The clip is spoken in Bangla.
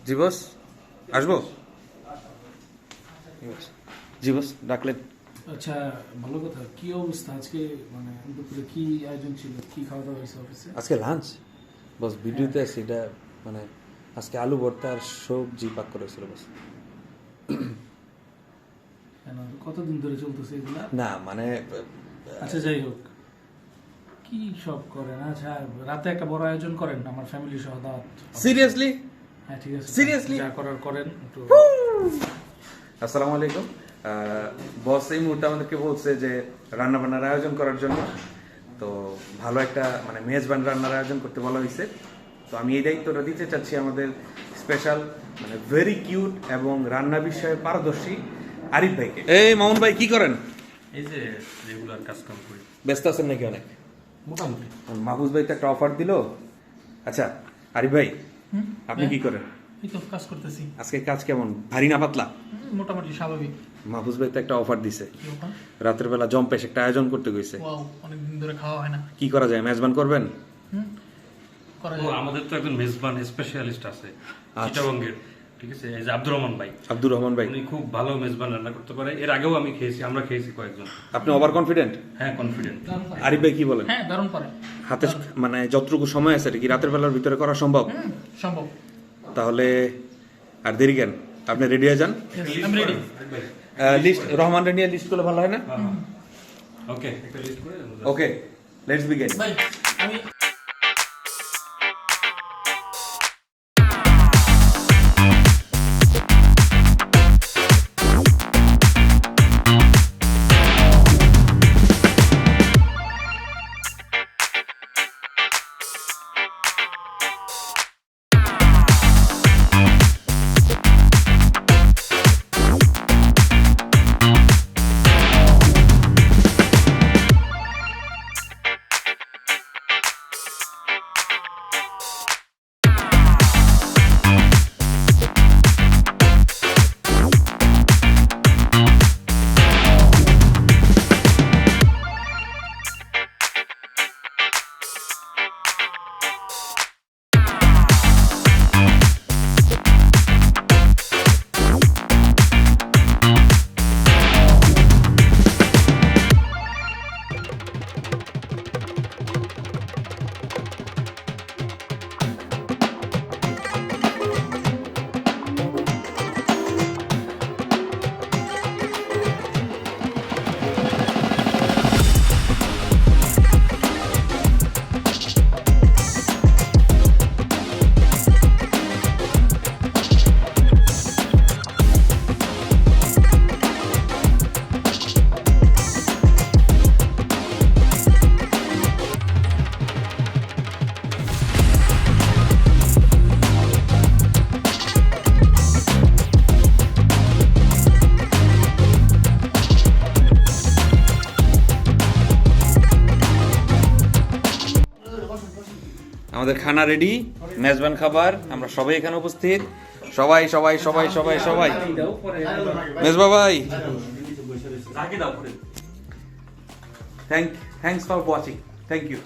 জি বস, আসবো? জি বস, ডাকলেন? আচ্ছা, ভালো কথা। কি অবস্থা আজকে? মানে দুপুরে কি আয়োজন ছিল, কি খাওয়া দাওয়া হয়েছে অফিসে? আজকে লাঞ্চ বস, ভিডিওতে আছে এটা। মানে আজকে আলু ভর্তা আর সবজি পাক করেছিল বস। কেন, কতদিন ধরে চলতেছে এগুলা? না মানে আচ্ছা, যাই হোক, কি সব করেন? আচ্ছা, রাতে একটা বড় আয়োজন করেন আমার ফ্যামিলি সহ দাওয়াত। সিরিয়াসলি? হ্যাঁ, ঠিক আছে, Seriously? যা করার করেন একটু। আসসালামু আলাইকুম। বস এই মুহূর্তে আমাদেরকে বলছে যে রান্না বান্নার আয়োজন করার জন্য। তো ভালো একটা মানে মেজবান রান্নার আয়োজন করতে বলা হয়েছে। তো আমি এই দায়িত্বটা দিতে চাচ্ছি আমাদের স্পেশাল মানে ভেরি কিউট এবং রান্না বিষয়ে পারদর্শী আরিফ ভাইকে। এই মামুন ভাই কি করেন? এই যে রেগুলার কাজ কাম করি। ব্যস্ত আছেন নাকি অনেক? মোটামুটি। মাহফুজ ভাই তো একটা অফার দিল। আচ্ছা আরিফ ভাই, আপনি কি করেন? এই তো কাজ করতেছি। আজকে কাজ কেমন, ভারী না পাতলা? মোটামুটি স্বাভাবিক। মাহফুজ ভাই তো একটা অফার দিছে, কি ব্যাপার? রাতের বেলা জম্পেশ একটা আয়োজন করতে গেছে। ওয়াও, অনেকদিন ধরে খাওয়া হয় না। কি করা যায়, মেজবান করবেন? করা ও, যায়। আমাদের তো একজন মেজবান স্পেশালিস্ট আছে চিটাগঙ্গের, ঠিক আছে, এই যে আব্দুর রহমান ভাই। আব্দুর রহমান ভাই, উনি খুব ভালো মেজবান রান্না করতে পারে। এর আগেও আমি খেয়েছি, আমরা খেয়েছি কয়েকজন। আপনি ওভার কনফিডেন্ট? হ্যাঁ, কনফিডেন্ট। দারুণ করে। আরিফ ভাই কি বলেন? হ্যাঁ, দারুণ করে। হাতে মানে যতটুকু সময় আছে এটা কি রাতের বেলার ভিতরে করা সম্ভব? সম্ভব। তাহলে আর দেরি কেন, আপনি রেডি হয়ে যান। I'm ready. লিস্ট রহমান নিয়ে লিস্ট করলে ভালো হয় না? ওকে, একটা লিস্ট করে ওকে, লেটস বিগিন। ভাই, আমি আমাদের খানা রেডি, মেজবান খাবার, আমরা সবাই এখানে উপস্থিত। সবাই সবাই সবাই সবাই সবাই মেজবা ভাই, thanks for watching, thank you.